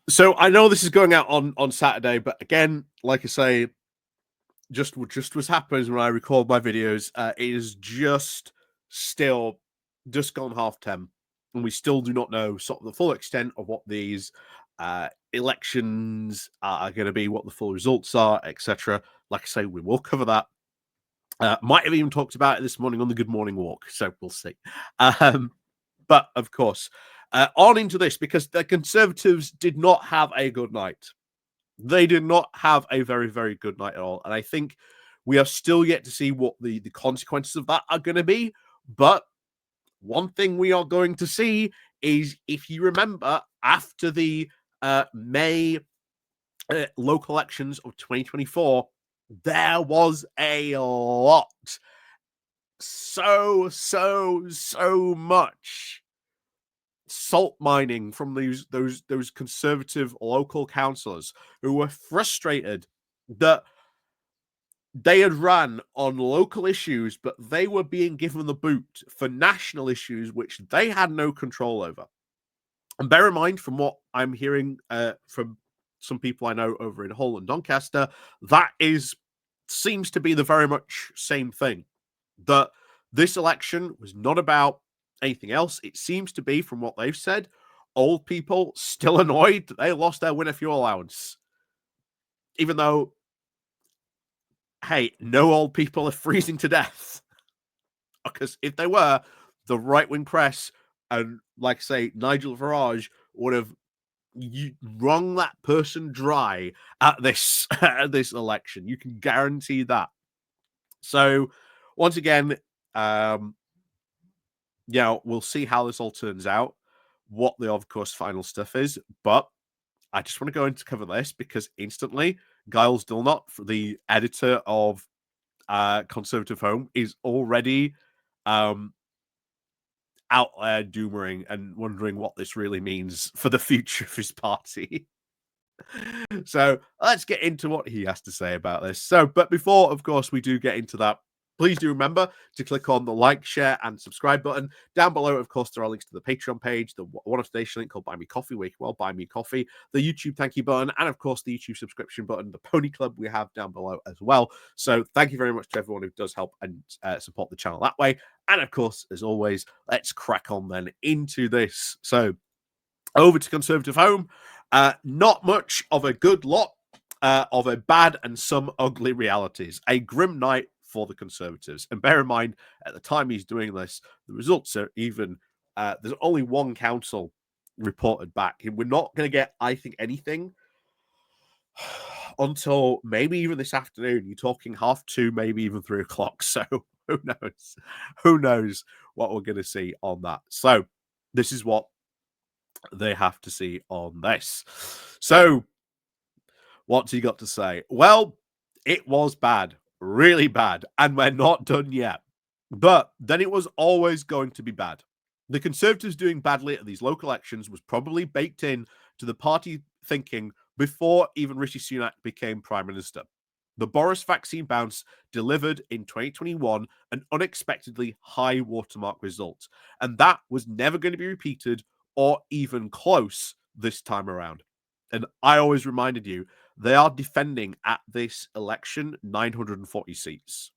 So I know this is going out on Saturday, but again, like I say, just what happens when I record my videos. It is still just gone 10:30, and we still do not know sort of the full extent of what these elections are going to be, what the full results are, etc. Like I say, we will cover that. Might have even talked about it this morning on the Good Morning Walk, so we'll see. But of course, on into this, because the Conservatives did not have a good night. They did not have a very, very good night at all. And I think we are still yet to see what the consequences of that are going to be. But one thing we are going to see is, if you remember, after the May local elections of 2024, there was a lot, so much salt mining from those conservative local councillors who were frustrated that they had ran on local issues, but they were being given the boot for national issues which they had no control over. And bear in mind, from what I'm hearing from some people I know over in Hull and Doncaster, that seems to be the very much same thing. That this election was not about anything else. It seems to be, from what they've said, old people still annoyed that they lost their winter fuel allowance. Even though, hey, no old people are freezing to death. Because if they were, the right-wing press and, like I say, Nigel Farage would have wrung that person dry at this election. You can guarantee that. So, once again, we'll see how this all turns out, what the, of course, final stuff is. But I just want to go into cover this because instantly, Giles Dillnot, the editor of Conservative Home, is already out there doomering and wondering what this really means for the future of his party. So let's get into what he has to say about this. But before, of course, we do get into that, please do remember to click on the like, share, and subscribe button. Down below, of course, there are links to the Patreon page, the One of Today's link called Buy Me Coffee, where you can buy me coffee, the YouTube thank you button, and of course, the YouTube subscription button, the Pony Club we have down below as well. So thank you very much to everyone who does help and support the channel that way. And of course, as always, let's crack on then into this. So over to Conservative Home. Not much of a good lot of a bad and some ugly realities. A grim night for the Conservatives. And bear in mind, at the time he's doing this, the results are even, there's only one council reported back. We're not going to get, I think, anything until maybe even this afternoon. You're talking 2:30, maybe even 3:00. So who knows? Who knows what we're going to see on that? So this is what they have to see on this. So what's he got to say? Well, it was bad, really bad, and we're not done yet. But then it was always going to be bad. The Conservatives doing badly at these local elections was probably baked in to the party thinking before even Rishi Sunak became Prime Minister. The Boris vaccine bounce delivered in 2021 an unexpectedly high watermark result, and that was never going to be repeated or even close this time around. And I always reminded you, they are defending at this election 940 seats.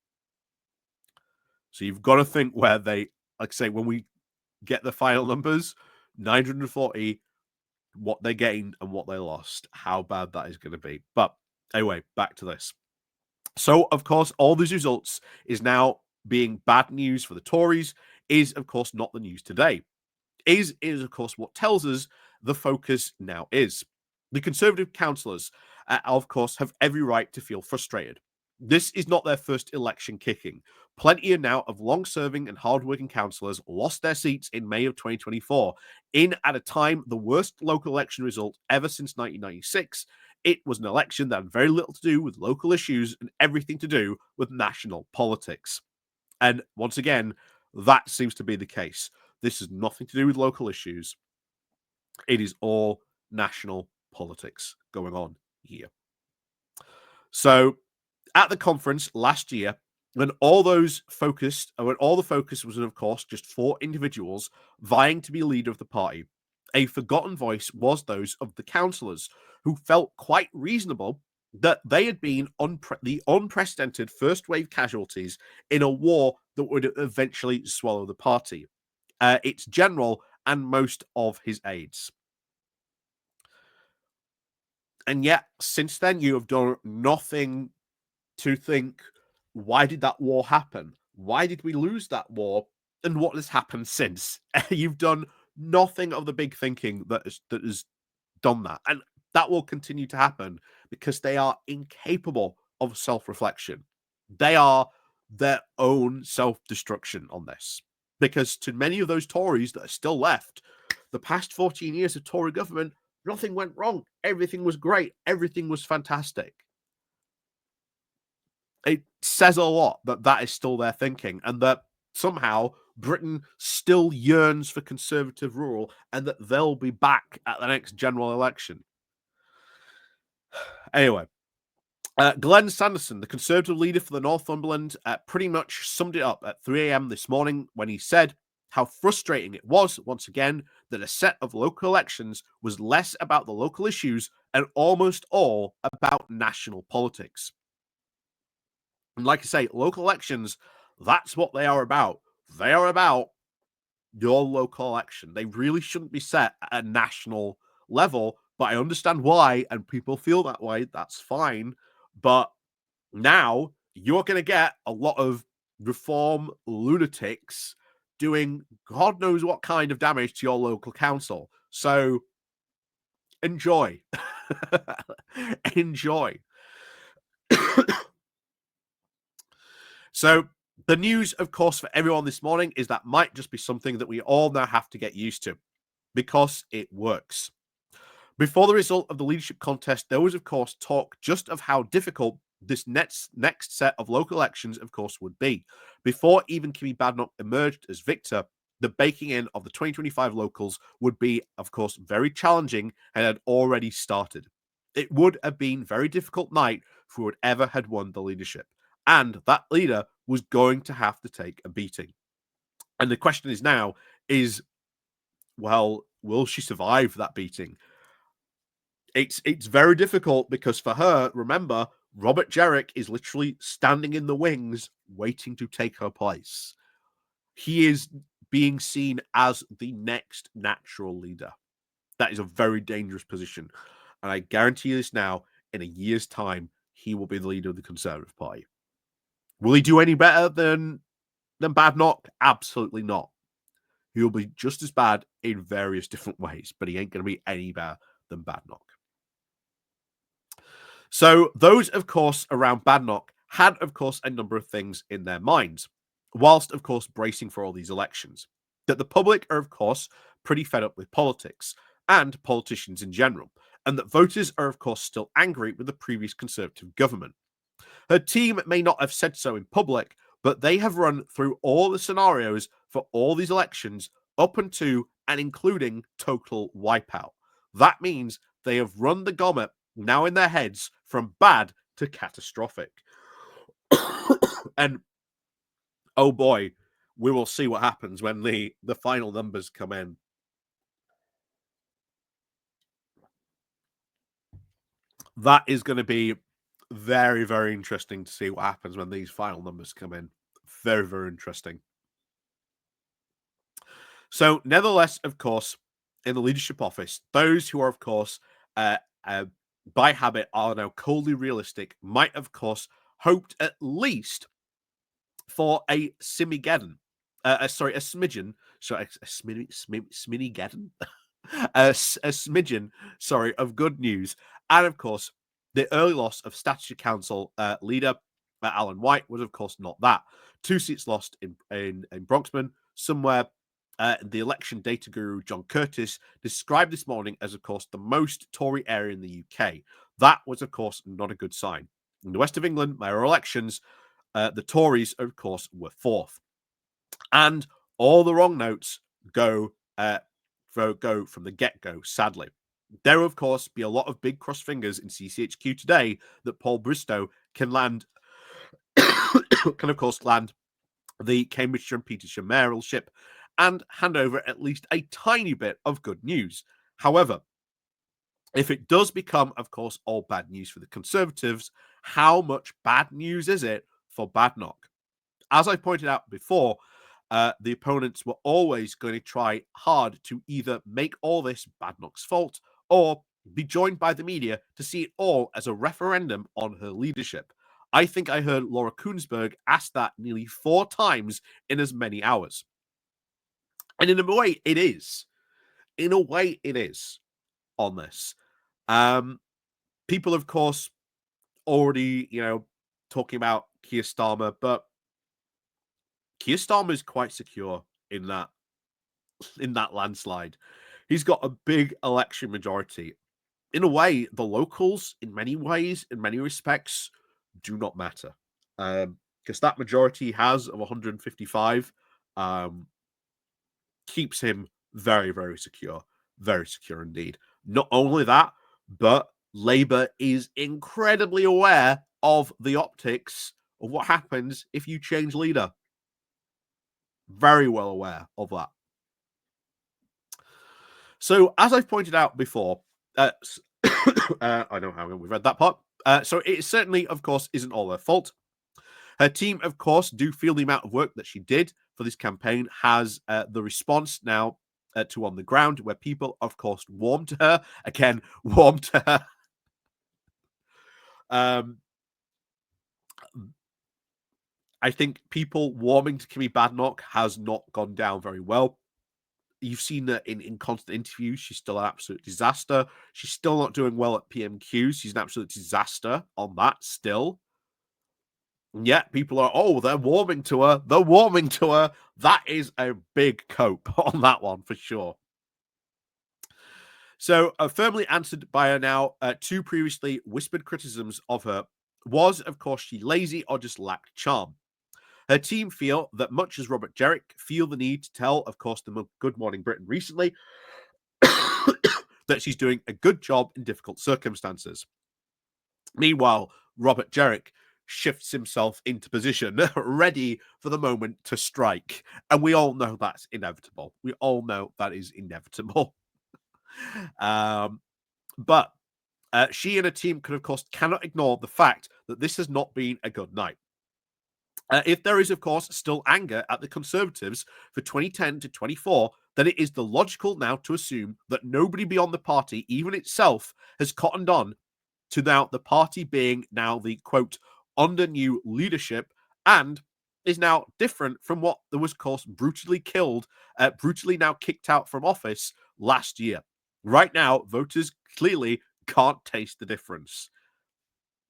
So you've got to think where they, like I say, when we get the final numbers, 940, what they gained and what they lost, how bad that is going to be. But anyway, back to this. So, of course, all these results is now being bad news for the Tories, is, of course, not the news today. Is, of course, what tells us the focus now is. The Conservative councillors, of course, have every right to feel frustrated. This is not their first election kicking. Plenty are now of long-serving and hard-working councillors lost their seats in May of 2024, at a time the worst local election result ever since 1996. It was an election that had very little to do with local issues and everything to do with national politics. And once again, that seems to be the case. This has nothing to do with local issues. It is all national politics going on here. So at the conference last year, when all the focus was, of course, just 4 individuals vying to be leader of the party, A forgotten voice was those of the councillors, who felt quite reasonable that they had been the unprecedented first wave casualties in a war that would eventually swallow the party, its general, and most of his aides. And yet, since then, you have done nothing to think, why did that war happen? Why did we lose that war? And what has happened since? You've done nothing of the big thinking that has done that. And that will continue to happen because they are incapable of self-reflection. They are their own self-destruction on this. Because to many of those Tories that are still left, the past 14 years of Tory government, nothing went wrong. Everything was great. Everything was fantastic. It says a lot that that is still their thinking, and that somehow Britain still yearns for conservative rule, and that they'll be back at the next general election. Anyway, Glenn Sanderson, the Conservative leader for the Northumberland, pretty much summed it up at 3 a.m. this morning when he said how frustrating it was, once again, that a set of local elections was less about the local issues and almost all about national politics. And like I say, local elections, that's what they are about. They are about your local election. They really shouldn't be set at a national level, but I understand why, and people feel that way. That's fine. But now you're going to get a lot of reform lunatics doing God knows what kind of damage to your local council. So enjoy. Enjoy. So the news, of course, for everyone this morning is that might just be something that we all now have to get used to because it works. Before the result of the leadership contest, there was, of course, talk just of how difficult this next set of local elections, of course, would be. Before even Kemi Badenoch emerged as victor, the baking in of the 2025 locals would be, of course, very challenging and had already started. It would have been a very difficult night for whoever had won the leadership. And that leader was going to have to take a beating. And the question is now is, well, will she survive that beating? It's very difficult because for her, remember, Robert Jerrick is literally standing in the wings waiting to take her place. He is being seen as the next natural leader. That is a very dangerous position. And I guarantee you this now, in a year's time, he will be the leader of the Conservative Party. Will he do any better than Badenoch? Absolutely not. He will be just as bad in various different ways, but he ain't going to be any better than Badenoch. So those, of course, around Badenoch had, of course, a number of things in their minds, whilst, of course, bracing for all these elections. That the public are, of course, pretty fed up with politics and politicians in general, and that voters are, of course, still angry with the previous Conservative government. Her team may not have said so in public, but they have run through all the scenarios for all these elections up until and including total wipeout. That means they have run the gamut now in their heads from bad to catastrophic. And oh boy, we will see what happens when the final numbers come in. That is going to be very, very interesting to see what happens when these final numbers come in. Very, very interesting. So, nevertheless, of course, in the leadership office, those who are, of course, by habit are now coldly realistic might, of course, hoped at least for a simigeddon. A smidgen. Sorry, a sminnygeddon. a smidgen, sorry, of good news. And, of course, the early loss of Statutory Council leader Alan White was, of course, not that. 2 seats lost in Bronxman, somewhere. The election data guru John Curtis described this morning as, of course, the most Tory area in the UK. That was, of course, not a good sign. In the west of England, mayoral elections, the Tories, of course, were fourth. And all the wrong notes go from the get-go, sadly. There will, of course, be a lot of big cross fingers in CCHQ today that Paul Bristow can land, can, of course, land the Cambridgeshire and Petershire mayoralship, and hand over at least a tiny bit of good news. However, if it does become, of course, all bad news for the Conservatives, how much bad news is it for Badenoch? As I pointed out before, the opponents were always going to try hard to either make all this Badenoch's fault or be joined by the media to see it all as a referendum on her leadership. I think I heard Laura Kuenssberg ask that nearly 4 times in as many hours. And in a way, it is. In a way, it is on this. People, of course, already, talking about Keir Starmer, but Keir Starmer is quite secure in that landslide. He's got a big election majority. In a way, the locals, in many ways, in many respects, do not matter. Because that majority has of 155 keeps him very, very secure. Very secure indeed. Not only that, but Labour is incredibly aware of the optics of what happens if you change leader. Very well aware of that. So, as I've pointed out before, I know how we've read that part. So, it certainly, of course, isn't all her fault. Her team, of course, do feel the amount of work that she did for this campaign has the response now to on the ground, where people, of course, warm to her. Again, warm to her. I think people warming to Kemi Badenoch has not gone down very well. You've seen that in constant interviews. She's still an absolute disaster. She's still not doing well at PMQs. She's an absolute disaster on that still. And yet people are, they're warming to her. They're warming to her. That is a big cope on that one for sure. So, firmly answered by her now, 2 previously whispered criticisms of her was, of course, she lazy or just lacked charm. Her team feel that much as Robert Jerrick feel the need to tell, of course, the Good Morning Britain recently that she's doing a good job in difficult circumstances. Meanwhile, Robert Jerrick shifts himself into position, ready for the moment to strike. And we all know that's inevitable. We all know that is inevitable. But she and her team of course, cannot ignore the fact that this has not been a good night. If there is, of course, still anger at the Conservatives for 2010 to 24, then it is the logical now to assume that nobody beyond the party, even itself, has cottoned on to now the party being now the, quote, under new leadership and is now different from what there was, of course, brutally now kicked out from office last year. Right now, voters clearly can't taste the difference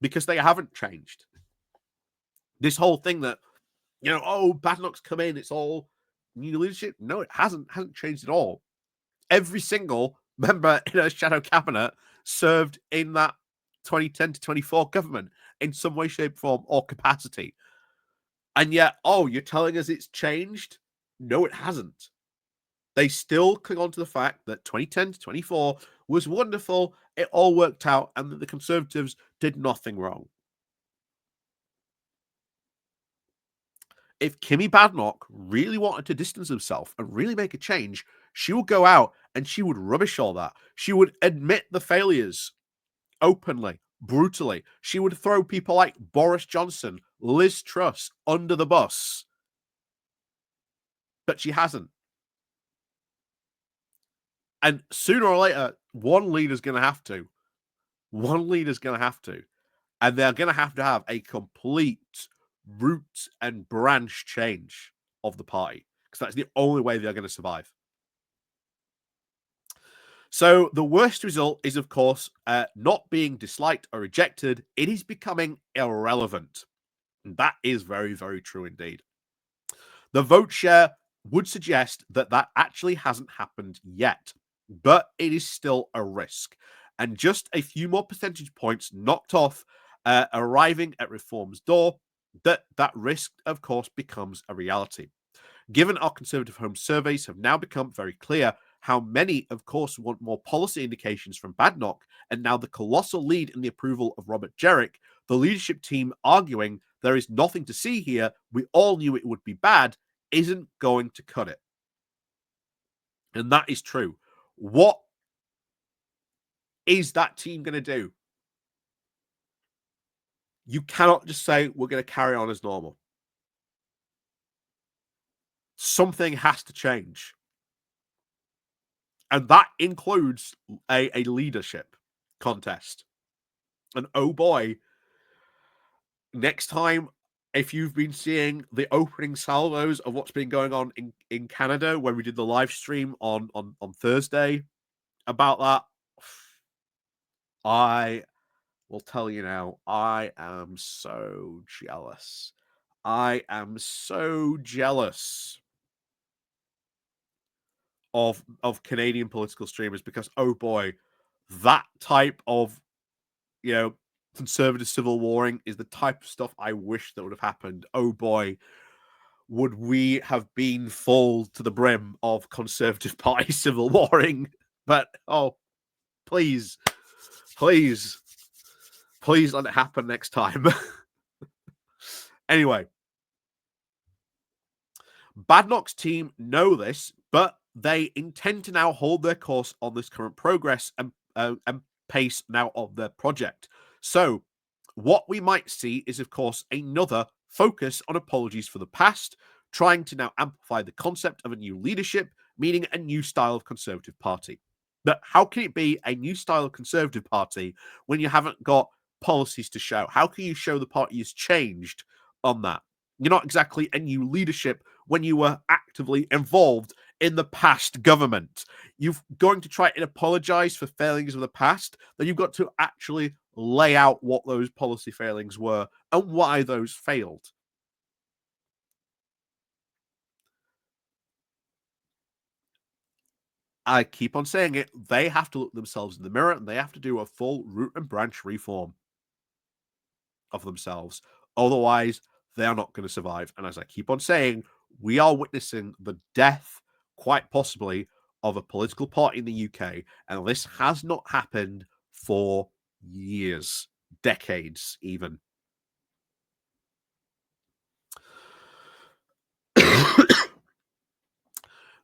because they haven't changed. This whole thing that, Badenoch's come in, it's all new leadership. No, it hasn't changed at all. Every single member in a shadow cabinet served in that 2010 to 24 government in some way, shape, form, or capacity. And yet, you're telling us it's changed? No, it hasn't. They still cling on to the fact that 2010 to 24 was wonderful, it all worked out, and that the Conservatives did nothing wrong. If Kemi Badenoch really wanted to distance herself and really make a change, she would go out and she would rubbish all that. She would admit the failures openly, brutally. She would throw people like Boris Johnson, Liz Truss under the bus. But she hasn't. And sooner or later, one leader's going to have to. One leader's going to have to. And they're going to have a complete root and branch change of the party, because that's the only way they're going to survive. So the worst result is, of course, not being disliked or rejected. It is becoming irrelevant. And that is very, very true indeed. The vote share would suggest that that actually hasn't happened yet, but it is still a risk. And just a few more percentage points knocked off arriving at reform's door, that risk, of course, becomes a reality. Given our Conservative Home surveys have now become very clear how many, of course, want more policy indications from Badenoch, and now the colossal lead in the approval of Robert Jerrick, the leadership team arguing there is nothing to see here, we all knew it would be bad, isn't going to cut it. And that is true. What is that team going to do? You cannot just say, we're going to carry on as normal. Something has to change. And that includes a leadership contest. And oh boy, next time, if you've been seeing the opening salvos of what's been going on in Canada, when we did the live stream on Thursday about that, I will tell you now, I am so jealous. I am so jealous of Canadian political streamers because, oh boy, that type of, conservative civil warring is the type of stuff I wish that would have happened. Oh boy, would we have been full to the brim of Conservative Party civil warring. But, oh, please, please, please let it happen next time. Anyway, Badenoch's team know this, but they intend to now hold their course on this current progress and pace now of their project. So what we might see is, of course, another focus on apologies for the past, trying to now amplify the concept of a new leadership, meaning a new style of Conservative Party. But how can it be a new style of Conservative Party when you haven't got policies to show? How can you show the party has changed on that? You're not exactly a new leadership when you were actively involved in the past government. You're going to try and apologize for failings of the past, then you've got to actually lay out what those policy failings were and why those failed. I keep on saying it, they have to look themselves in the mirror and they have to do a full root and branch reform of themselves. Otherwise, they are not going to survive. And as I keep on saying, we are witnessing the death, quite possibly, of a political party in the UK. And this has not happened for years, decades, even.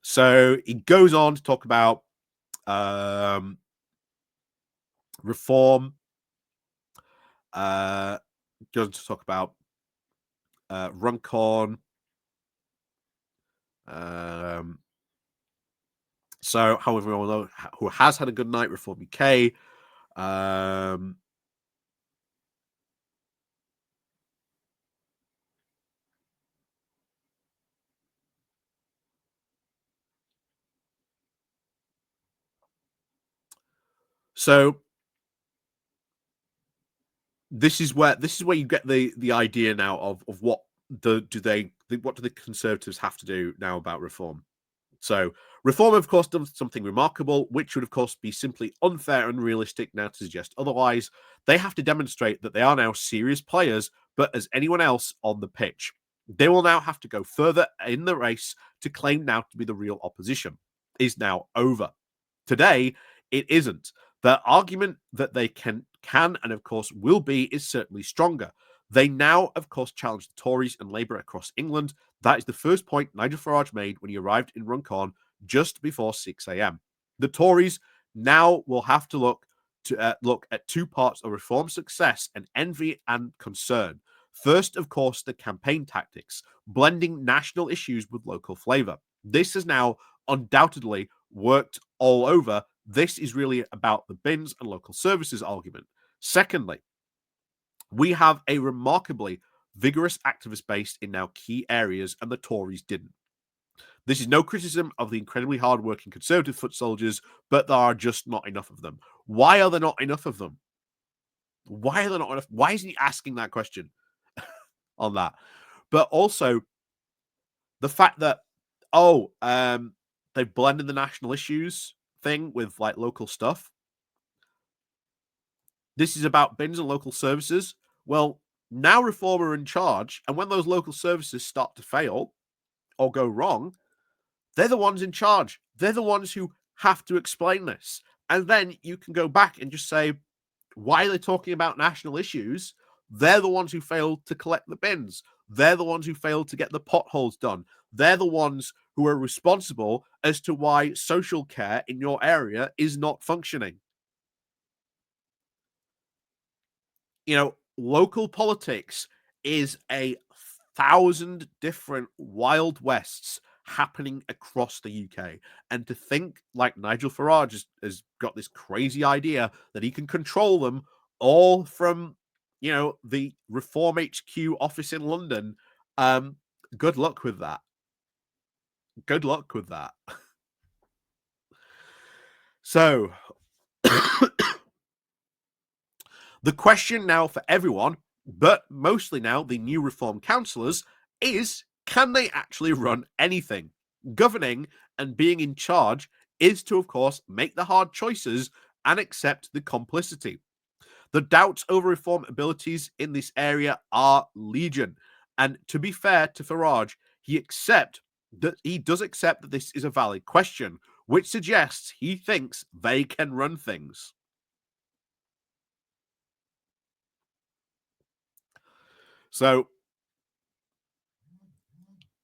So he goes on to talk about reform. Goes to talk about Runcorn. So, however, we all know who has had a good night, Reform UK. So this is where you get the idea now of what do the Conservatives have to do now about reform. So reform, of course, does something remarkable, which would, of course, be simply unfair and unrealistic now to suggest otherwise. They have to demonstrate that they are now serious players, but as anyone else on the pitch. They will now have to go further in the race to claim now to be the real opposition is now over. Today, it isn't. The argument that they can and of course will be is certainly stronger. They now, of course, challenge the Tories and Labour across England. That is the first point Nigel Farage made when he arrived in Runcorn just before 6 a.m. The Tories now will have to look at two parts of reform success and envy and concern. First, of course, the campaign tactics, blending national issues with local flavour. This has now undoubtedly worked all over. This is really about the bins and local services argument. Secondly, we have a remarkably vigorous activist base in now key areas, and the Tories didn't. This is no criticism of the incredibly hard-working Conservative foot soldiers, but there are just not enough of them. Why are there not enough of them? Why are there not enough? Why isn't he asking that question on that? But also the fact that, they've blended the national issues thing with like local stuff. This is about bins and local services. Well, now Reform are in charge, and when those local services start to fail or go wrong, they're the ones in charge. They're the ones who have to explain this. And then you can go back and just say, why are they talking about national issues? They're the ones who failed to collect the bins. They're the ones who failed to get the potholes done. They're the ones who are responsible as to why social care in your area is not functioning. You know, local politics is a thousand different wild wests happening across the UK. And to think like Nigel Farage has got this crazy idea that he can control them all from, the Reform HQ office in London. Good luck with that. Good luck with that. So, the question now for everyone, but mostly now the new Reform councillors, is can they actually run anything? Governing and being in charge is to, of course, make the hard choices and accept the complicity. The doubts over Reform abilities in this area are legion. And to be fair to Farage, he does accept that this is a valid question, which suggests he thinks they can run things. So,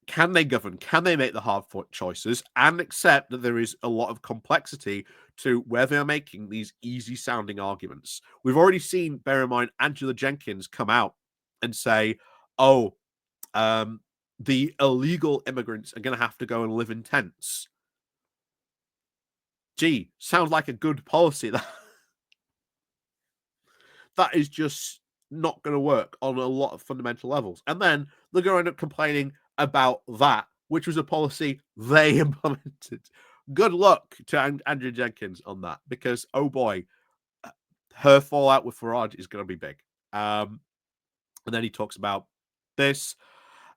can they govern? Can they make the hard fought choices and accept that there is a lot of complexity to where they're making these easy sounding arguments? We've already seen, bear in mind, Angela Jenkins come out and say, oh, the illegal immigrants are going to have to go and live in tents. Gee, sounds like a good policy. That is just not going to work on a lot of fundamental levels. And then they're going to end up complaining about that, which was a policy they implemented. Good luck to Andrew Jenkins on that, because, oh boy, her fallout with Farage is going to be big. And then he talks about this.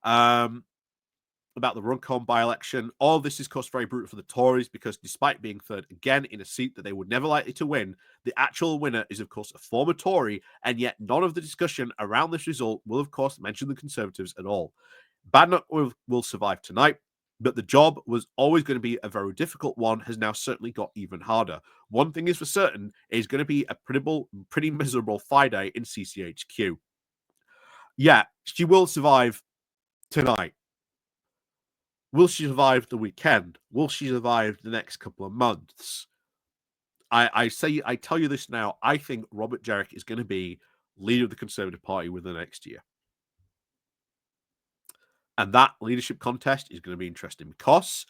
About the Runcorn by-election. All this is, of course, very brutal for the Tories because despite being third again in a seat that they were never likely to win, the actual winner is, of course, a former Tory, and yet none of the discussion around this result will, of course, mention the Conservatives at all. Badenoch will survive tonight, but the job was always going to be a very difficult one, has now certainly got even harder. One thing is for certain, it is going to be a pretty miserable Friday in CCHQ. Yeah, she will survive tonight. Will she survive the weekend? Will she survive the next couple of months? I tell you this now. I think Robert Jerrick is going to be leader of the Conservative Party within the next year. And that leadership contest is going to be interesting because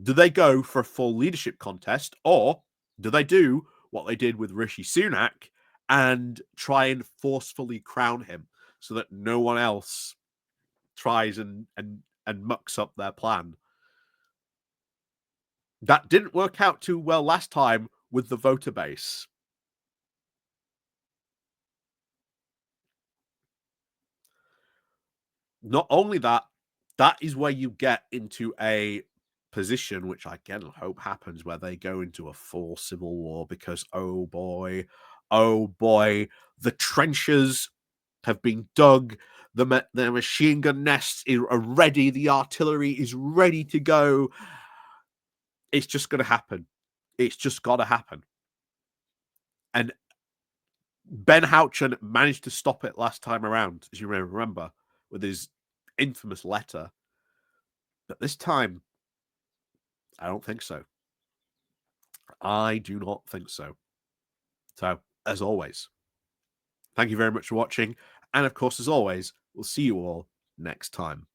do they go for a full leadership contest or do they do what they did with Rishi Sunak and try and forcefully crown him so that no one else tries and mucks up their plan? That didn't work out too well last time with the voter base. Not only that, that is where you get into a position, which I again hope happens, where they go into a full civil war because, oh boy, the trenches have been dug, the machine gun nests are ready, the artillery is ready to go. It's just going to happen. It's just got to happen. And Ben Houchen managed to stop it last time around, as you may remember, with his infamous letter. But this time, I don't think so. I do not think so. So, as always, thank you very much for watching. And of course, as always, we'll see you all next time.